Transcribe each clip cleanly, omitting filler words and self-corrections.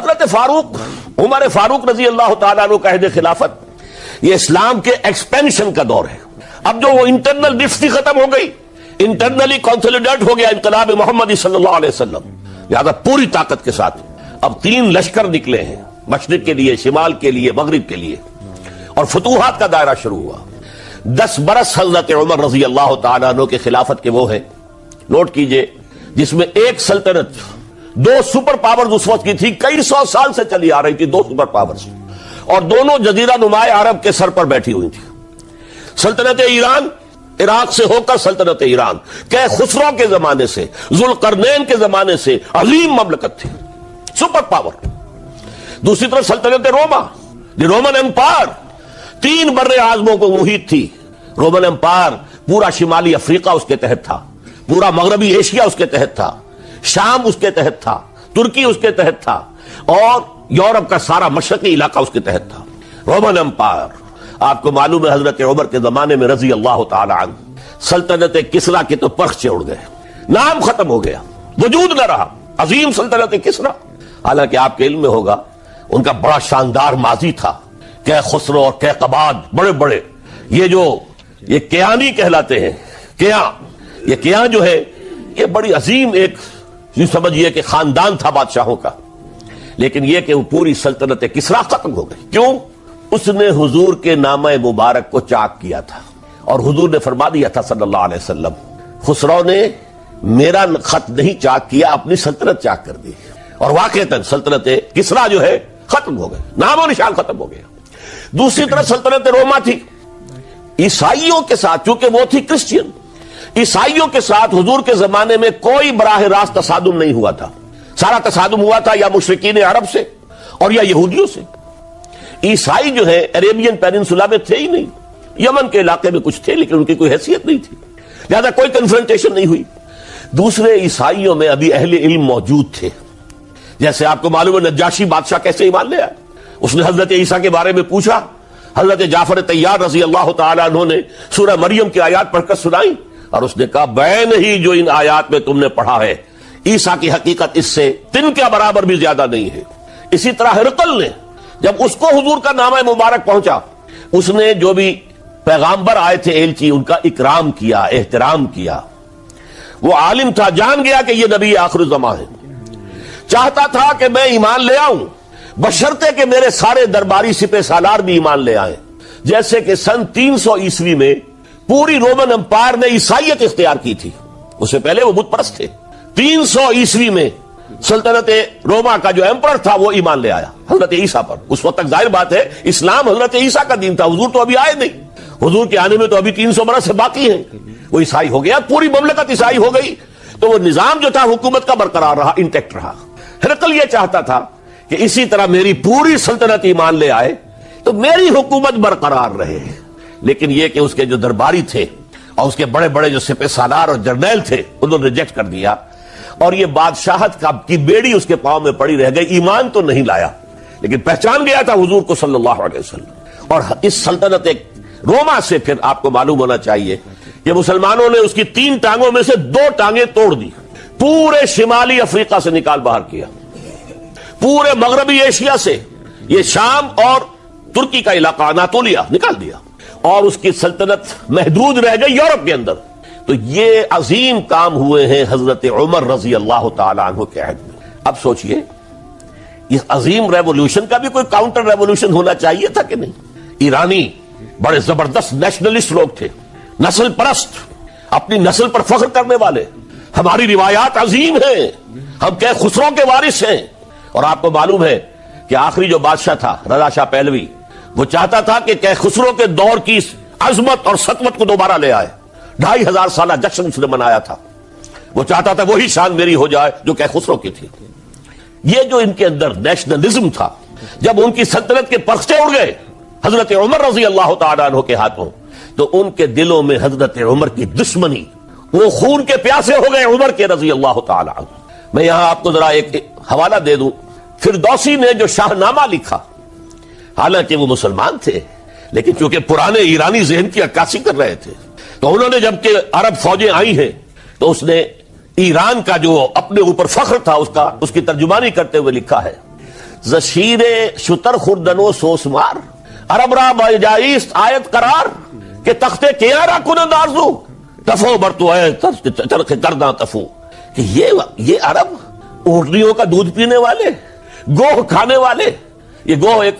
حضرت فاروق عمر فاروق رضی اللہ تعالیٰ عنہ کا عہد خلافت یہ اسلام کے ایکسپینشن کا دور ہے. اب جو وہ انٹرنل ڈفتی ختم ہو گئی, انٹرنلی کنسولیڈیٹ ہو گیا انقلاب محمدی صلی اللہ علیہ وسلم, لہذا پوری طاقت کے ساتھ اب 3 لشکر نکلے ہیں, مشرق کے لیے, شمال کے لیے, مغرب کے لیے, اور فتوحات کا دائرہ شروع ہوا. 10 برس حضرت عمر رضی اللہ تعالیٰ عنہ کے خلافت کے وہ ہیں, نوٹ کیجئے, جس میں ایک سلطنت 2 سپر پاورز اس وقت کی تھی, کئی 100 سال سے چلی آ رہی تھی 2 سپر پاورز, اور دونوں جزیرہ نماء عرب کے سر پر بیٹھی ہوئی تھی. سلطنت ایران, عراق سے ہو کر سلطنت ایران, کہ خسرو کے زمانے سے, ذوالقرنین کے زمانے سے عظیم مملکت تھی, سپر پاور. دوسری طرف سلطنت روما, دی رومن امپائر, 3 بر اعظموں کو محیط تھی. رومن امپائر پورا شمالی افریقہ اس کے تحت تھا, پورا مغربی ایشیا اس کے تحت تھا, شام اس کے تحت تھا, ترکی اس کے تحت تھا, اور یورپ کا سارا مشرقی علاقہ اس کے تحت تھا. رومن امپائر, آپ کو معلوم ہے حضرت عمر کے زمانے میں رضی اللہ تعالی عنہ سلطنت کسریٰ کے تو پرخچے اڑ گئے, نام ختم ہو گیا, وجود نہ رہا. عظیم سلطنت کسریٰ, حالانکہ آپ کے علم میں ہوگا ان کا بڑا شاندار ماضی تھا. کہ خسرو اور کیقباد بڑے بڑے, یہ کیانی کہلاتے ہیں, یہ کیان جو ہے یہ بڑی عظیم ایک یوں سمجھیے کہ خاندان تھا بادشاہوں کا. لیکن یہ کہ وہ پوری سلطنت کسریٰ ختم ہو گئی. کیوں؟ اس نے حضور کے نامہ مبارک کو چاک کیا تھا, اور حضور نے فرما دیا تھا صلی اللہ علیہ وسلم, خسرو نے میرا خط نہیں چاک کیا, اپنی سلطنت چاک کر دی. اور واقعتاً سلطنت کسریٰ جو ہے ختم ہو گئے, نام و نشان ختم ہو گیا. دوسری طرف سلطنت روما تھی, عیسائیوں کے ساتھ, چونکہ وہ تھی کرسچین, عیسائیوں کے ساتھ حضور کے زمانے میں کوئی براہ راست تصادم نہیں ہوا تھا. سارا تصادم ہوا تھا یا مشرکین عرب سے اور یا یہودیوں سے. عیسائی جو ہے عربین پیننسولا میں تھے ہی نہیں, یمن کے علاقے میں کچھ تھے لیکن ان کی کوئی حیثیت نہیں تھی, لہذا کوئی کنفرنٹیشن نہیں ہوئی. دوسرے عیسائیوں میں ابھی اہل علم موجود تھے, جیسے آپ کو معلوم ہے نجاشی بادشاہ کیسے ایمان لے آیا. اس نے حضرت عیسیٰ کے بارے میں پوچھا, حضرت جعفر طیار رضی اللہ تعالیٰ عنہ نے سورہ مریم کی آیات پڑھ کر سنائی, اور اس نے کہا بین ہی جو ان آیات میں تم نے پڑھا ہے, عیسیٰ کی حقیقت اس سے 3 کے برابر بھی زیادہ نہیں ہے. اسی طرح ہرقل نے جب اس کو حضور کا نامہ مبارک پہنچا, اس نے جو بھی پیغامبر آئے تھے ایلچی, ان کا اکرام کیا, احترام کیا. وہ عالم تھا, جان گیا کہ یہ نبی آخر الزمان ہے, چاہتا تھا کہ میں ایمان لے آؤں بشرطے کہ میرے سارے درباری سپہ سالار بھی ایمان لے آئیں. جیسے کہ سن 300 عیسوی میں پوری رومن امپائر نے عیسائیت اختیار کی تھی, اس سے پہلے وہ بت پرست تھے. 300 عیسوی میں سلطنت روما کا جو ایمپرر تھا وہ ایمان لے آیا حضرت عیسیٰ پر. اس وقت تک ظاہر بات ہے اسلام حضرت عیسیٰ کا دین تھا, حضور تو ابھی آئے نہیں, حضور کے آنے میں تو ابھی 300 برس سے باقی ہیں. وہ عیسائی ہو گیا, پوری مملکت عیسائی ہو گئی, تو وہ نظام جو تھا حکومت کا برقرار رہا, انٹیکٹ رہا. ہرقل یہ چاہتا تھا کہ اسی طرح میری پوری سلطنت ایمان لے آئے تو میری حکومت برقرار رہے. لیکن یہ کہ اس کے جو درباری تھے اور اس کے بڑے بڑے جو سپہ سالار اور جرنیل تھے, انہوں نے ریجیکٹ کر دیا, اور یہ بادشاہت کی بیڑی اس کے پاؤں میں پڑی رہ گئی. ایمان تو نہیں لایا لیکن پہچان گیا تھا حضور کو صلی اللہ علیہ وسلم. اور اس سلطنت روما سے پھر آپ کو معلوم ہونا چاہیے کہ مسلمانوں نے اس کی 3 ٹانگوں میں سے 2 ٹانگیں توڑ دی, پورے شمالی افریقہ سے نکال باہر کیا, پورے مغربی ایشیا سے یہ شام اور ترکی کا علاقہ اناطولیہ نکال دیا, اور اس کی سلطنت محدود رہ گئی یورپ کے اندر. تو یہ عظیم کام ہوئے ہیں حضرت عمر رضی اللہ تعالی عنہ کے عہد میں. اب سوچئے اس عظیم ریولوشن کا بھی کوئی کاؤنٹر ریولوشن ہونا چاہیے تھا کہ نہیں. ایرانی بڑے زبردست نیشنلسٹ لوگ تھے, نسل پرست, اپنی نسل پر فخر کرنے والے. ہماری روایات عظیم ہیں, ہم کہ خسرو کے وارث ہیں. اور آپ کو معلوم ہے کہ آخری جو بادشاہ تھا رضا شاہ پہلوی, وہ چاہتا تھا کہ خسرو کے دور کی عظمت اور سطوت کو دوبارہ لے آئے. 2500 سالہ جشن اس نے منایا تھا, وہ چاہتا تھا وہی شان میری ہو جائے جو کہ خسرو کی تھی. یہ جو ان کے اندر نیشنلزم تھا, جب ان کی سلطنت کے پرخچے اڑ گئے حضرت عمر رضی اللہ تعالیٰ عنہ کے ہاتھوں, تو ان کے دلوں میں حضرت عمر کی دشمنی, وہ خون کے پیاسے ہو گئے عمر کے رضی اللہ تعالیٰ عنہ. میں یہاں آپ کو ذرا ایک حوالہ دے دوں. فردوسی نے جو شاہ نامہ لکھا, حالانکہ وہ مسلمان تھے لیکن چونکہ پرانے ایرانی ذہن کی عکاسی کر رہے تھے, تو انہوں نے جب کہ عرب فوجیں آئی ہیں تو اس نے ایران کا جو اپنے اوپر فخر تھا اس کی ترجمانی کرتے ہوئے لکھا ہے, زشیر شتر خوردن و سوسمار عرب را بجائیست آیت قرار کہ تختے کیا را کنند آرزو تفو برتو ہے چرخ کرداں تفو کہ یہ عرب اونٹنیوں کا دودھ پینے والے، گوہ کھانے والے. یہ گوہ ایک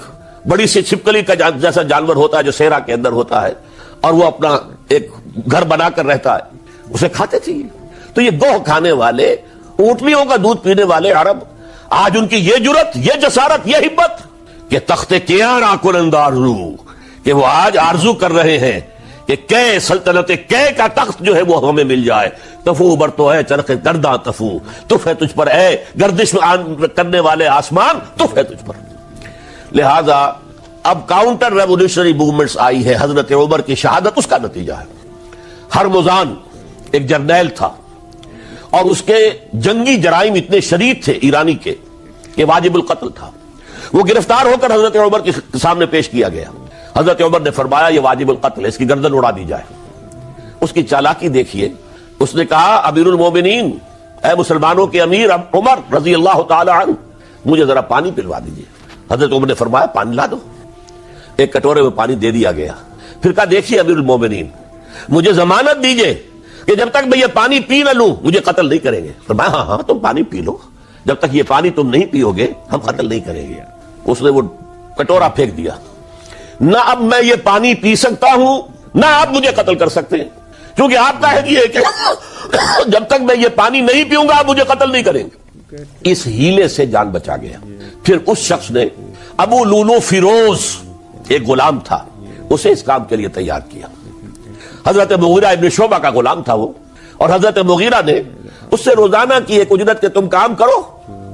بڑی سی چھپکلی کا جیسا جانور ہوتا ہے جو صحرا کے اندر ہوتا ہے اور وہ اپنا ایک گھر بنا کر رہتا ہے، اسے کھاتے تھے. تو یہ گوہ کھانے والے، اونٹنیوں کا دودھ پینے والے عرب، آج ان کی یہ جرت، یہ جسارت، یہ ہمت کہ تخت کیاں را کنند آرزو، کہ وہ آج آرزو کر رہے ہیں کہ کئے سلطنت کئے کا تخت جو ہے وہ ہمیں مل جائے. تفو برتو ہے چرخ گرداں تفو، تف ہے تجھ پر اے گردش کرنے والے آسمان، تف ہے تجھ پر. لہذا اب کاؤنٹر ریولیوشنری موومنٹس آئی ہے. حضرت عمر کی شہادت اس کا نتیجہ ہے. ہرمزان ایک جرنیل تھا اور اس کے جنگی جرائم اتنے شدید تھے ایرانی کے کہ واجب القتل تھا. وہ گرفتار ہو کر حضرت عمر کے سامنے پیش کیا گیا. حضرت عمر نے فرمایا یہ واجب القتل ہے، اس کی گردن اڑا دی جائے. اس کی چالاکی دیکھیے. اس نے کہا امیر المومنین، اے مسلمانوں کے امیر عمر رضی اللہ تعالی عنہ، مجھے ذرا پانی پلوا دیجیے. حضرت عمر نے فرمایا پانی لا دو. ایک کٹورے میں پانی دے دیا گیا. پھر کہا دیکھیے امیر المومنین، مجھے ضمانت دیجیے کہ جب تک میں یہ پانی پی نہ لوں مجھے قتل نہیں کریں گے. فرمایا ہاں ہاں تم پانی پی لو، جب تک یہ پانی تم نہیں پیو گے ہم قتل نہیں کریں گے. اس نے وہ کٹورا پھینک دیا. نہ اب میں یہ پانی پی سکتا ہوں نہ آپ مجھے قتل کر سکتے ہیں، کیونکہ آپ کا ہے کہ جب تک میں یہ پانی نہیں پیوں گا آپ مجھے قتل نہیں کریں گے. اس ہیلے سے جان بچا گیا. پھر اس شخص نے ابو لولو فیروز، ایک غلام تھا، اسے اس کام کے لیے تیار کیا. حضرت مغیرہ ابن شعبہ کا غلام تھا وہ، اور حضرت مغیرہ نے اس سے روزانہ کی ایک اجرت کہ تم کام کرو،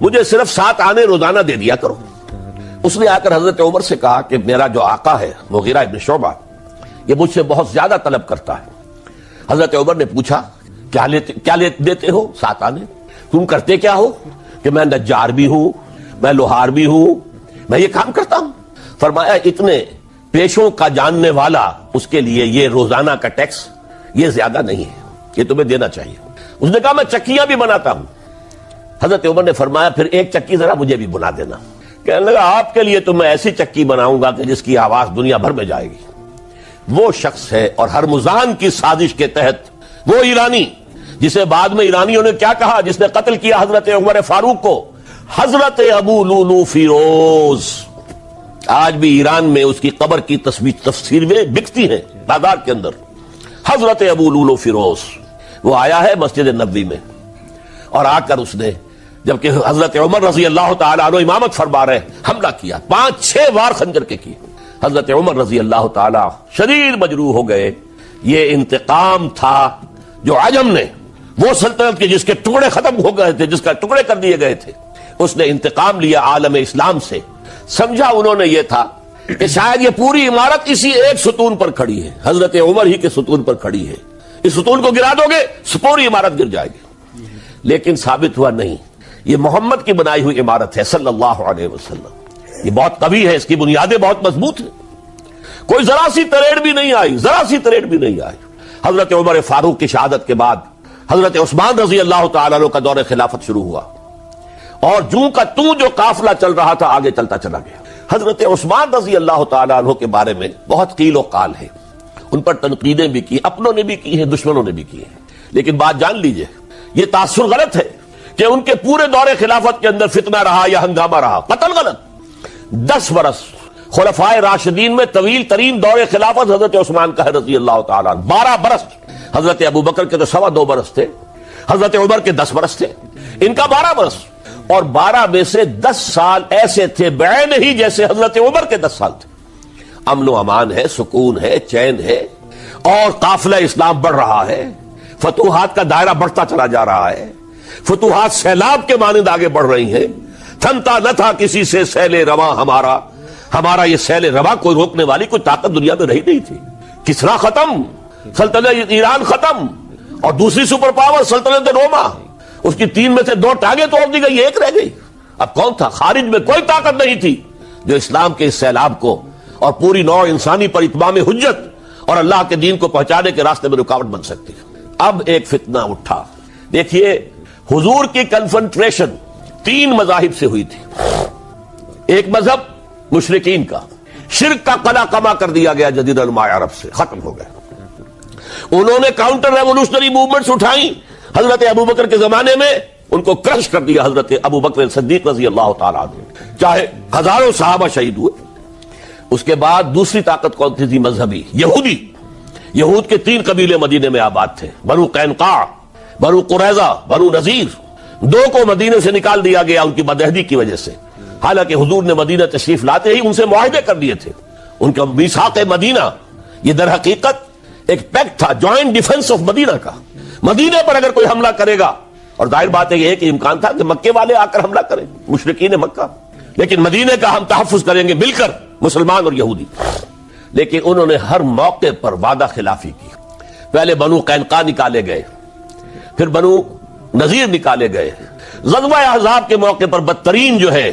مجھے صرف 7 آنے روزانہ دے دیا کرو. اس نے آ کر حضرت عمر سے کہا کہ میرا جو آقا ہے مغیرہ ابن شعبہ یہ مجھ سے بہت زیادہ طلب کرتا ہے. حضرت عمر نے پوچھا کیا دیتے ہو؟ 7 آنے. تم کرتے کیا ہو؟ کہ میں نجار بھی ہوں، میں لوہار بھی ہوں، میں یہ کام کرتا ہوں. فرمایا اتنے پیشوں کا جاننے والا اس کے لیے یہ روزانہ کا ٹیکس یہ زیادہ نہیں ہے، یہ تمہیں دینا چاہیے. اس نے کہا میں چکیاں بھی بناتا ہوں. حضرت عمر نے فرمایا پھر ایک چکی ذرا مجھے بھی بنا دینا. کہنے لگا آپ کے لیے تو میں ایسی چکی بناؤں گا کہ جس کی آواز دنیا بھر میں جائے گی. وہ شخص ہے اور ہرمزان کی سازش کے تحت وہ ایرانی جسے بعد میں ایرانیوں نے کیا کہا، جس نے قتل کیا حضرت عمر فاروق کو، حضرت ابو لولو فیروز. آج بھی ایران میں اس کی قبر کی تصویریں بکتی ہیں بازار کے اندر. حضرت ابو لولو فیروز وہ آیا ہے مسجد نبوی میں اور آ کر اس نے جبکہ حضرت عمر رضی اللہ تعالیٰ عنہ امامت فرما رہے حملہ کیا، 5-6 وار خنجر کے کیے. حضرت عمر رضی اللہ تعالیٰ شدید مجروح ہو گئے. یہ انتقام تھا جو عجم نے، وہ سلطنت کے جس کے ٹکڑے ختم ہو گئے تھے، جس کا ٹکڑے کر دیے گئے تھے، اس نے انتقام لیا عالم اسلام سے. سمجھا انہوں نے یہ تھا کہ شاید یہ پوری عمارت اسی ایک ستون پر کھڑی ہے، حضرت عمر ہی کے ستون پر کھڑی ہے. اس ستون کو گرا دو گے پوری عمارت گر جائے گی. لیکن ثابت ہوا نہیں، یہ محمد کی بنائی ہوئی عمارت ہے صلی اللہ علیہ وسلم. یہ بہت قوی ہے، اس کی بنیادیں بہت مضبوط ہیں. کوئی ذرا سی تریڑ بھی نہیں آئی، ذرا سی تریڑ بھی نہیں آئی. حضرت عمر فاروق کی شہادت کے بعد حضرت عثمان رضی اللہ تعالیٰ عنہ کا دور خلافت شروع ہوا اور جوں کا توں جو قافلہ چل رہا تھا آگے چلتا چلا گیا. حضرت عثمان رضی اللہ تعالیٰ عنہ کے بارے میں بہت قیل و قال ہے، ان پر تنقیدیں بھی کی، اپنوں نے بھی کی ہیں، دشمنوں نے بھی کی ہیں. لیکن بات جان لیجئے یہ تاثر غلط ہے کہ ان کے پورے دور خلافت کے اندر فتنہ رہا یا ہنگامہ رہا. قتل غلط. 10 برس خلفائے راشدین میں طویل ترین دور خلافت حضرت عثمان کا ہے رضی اللہ تعالیٰ عنہ. 12 برس. حضرت ابو بکر کے تو 2.25 برس تھے، حضرت عمر کے 10 برس تھے، ان کا 12 برس. اور 12 میں سے 10 سال ایسے تھے بعین ہی جیسے حضرت عمر کے 10 سال تھے. امن و امان ہے، سکون ہے، چین ہے، اور قافلہ اسلام بڑھ رہا ہے. فتوحات کا دائرہ بڑھتا چلا جا رہا ہے. فتوحات سیلاب کے مانند آگے بڑھ رہی ہیں. تھمتا نہ تھا کسی سے سیل رواں ہمارا یہ سیل رواں کوئی روکنے والی کوئی طاقت دنیا میں رہی نہیں تھی. کسرا ختم، سلطنت ایران ختم، اور دوسری سپر پاور سلطنت روما، اس کی 3 میں سے 2 ٹانگیں توڑ دی گئی، 1 رہ گئی. اب کون تھا؟ خارج میں کوئی طاقت نہیں تھی جو اسلام کے اس سیلاب کو اور پوری نوع انسانی پر اتمام حجت اور اللہ کے دین کو پہنچانے کے راستے میں رکاوٹ بن سکتی ہے. اب ایک فتنہ اٹھا. دیکھیے حضور کی کنفنٹریشن 3 مذاہب سے ہوئی تھی. ایک مذہب مشرکین کا، شرک کا قلع کما کر دیا گیا جزیرہ نما عرب سے، ختم ہو گیا۔ انہوں نے کاؤنٹر ریولوشنری موومنٹس اٹھائیں حضرت ابوبکر کے زمانے میں، ان کو کرش کر دیا حضرت ابوبکر صدیق رضی اللہ تعالیٰ عنہ، چاہے ہزاروں صحابہ شہید ہوئے۔ اس کے بعد دوسری طاقت کون تھی؟ مذہبی، یہودی۔ یہود کے 3 قبیلے مدینے میں آباد تھے، بنو قینقاع، بنو قریظہ، بنو نذیر۔ 2 کو مدینے سے نکال دیا گیا ان کی بدعہدی کی وجہ سے، حالانکہ حضور نے مدینہ تشریف لاتے ہی ان سے معاہدے کر دیے تھے۔ ان کا میثاق مدینہ یہ در حقیقت ایک پیکٹ تھا، جوائنٹ ڈیفنس آف مدینہ کا۔ مدینہ پر اگر کوئی حملہ کرے گا، اور ظاہر بات ہے یہ کہ امکان تھا کہ مکے والے آ کر حملہ کریں، مشرکین مکہ، لیکن مدینہ کا ہم تحفظ کریں گے مل کر، مسلمان اور یہودی۔ لیکن انہوں نے ہر موقع پر وعدہ خلافی کی۔ پہلے بنو قینقاع نکالے گئے، پھر بنو نذیر نکالے گئے۔ غزوہ احزاب کے موقع پر بدترین جو ہے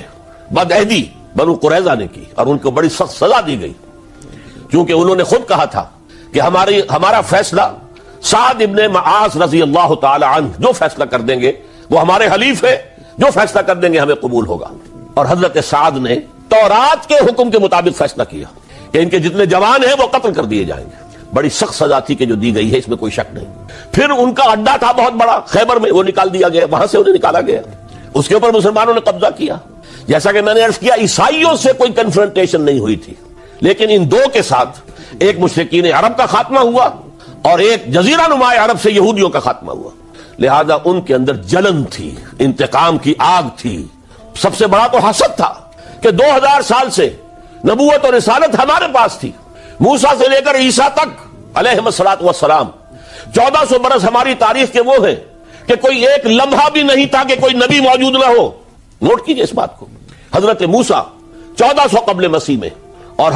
بدعہدی بنو قریظہ نے کی، اور ان کو بڑی سخت سزا دی گئی، کیونکہ انہوں نے خود کہا تھا کہ ہمارا فیصلہ سعد ابن معاذ رضی اللہ تعالی عنہ جو فیصلہ کر دیں گے وہ ہمارے حلیف ہے، جو فیصلہ کر دیں گے ہمیں قبول ہوگا۔ اور حضرت سعد نے تورات کے حکم کے مطابق فیصلہ کیا کہ ان کے جتنے جوان ہیں وہ قتل کر دیے جائیں گے۔ بڑی سخت سزا تھی کہ جو دی گئی ہے، اس میں کوئی شک نہیں۔ پھر ان کا اڈا تھا بہت بڑا خیبر میں، وہ نکال دیا گیا، وہاں سے انہیں نکالا گیا، اس کے اوپر مسلمانوں نے قبضہ کیا۔ جیسا کہ میں نے عرض کیا، عیسائیوں سے کوئی کنفرنٹیشن نہیں ہوئی تھی، لیکن ان 2 کے ساتھ ایک مشرکین عرب کا خاتمہ ہوا اور ایک جزیرہ نما عرب سے یہودیوں کا خاتمہ ہوا۔ لہذا ان کے اندر جلن تھی، انتقام کی آگ تھی۔ سب سے بڑا تو حسد تھا کہ 2000 سال سے نبوت اور رسالت ہمارے پاس تھی، موسیٰ سے لے کر عیسیٰ تک علیہم الصلاۃ والسلام، 1400 برس ہماری تاریخ کے وہ ہیں کہ کوئی ایک لمحہ بھی نہیں تھا کہ کوئی نبی موجود نہ ہو۔ نوٹ کیجئے اس بات کو، حضرت موسیٰ 1400 قبل مسیح میں، اور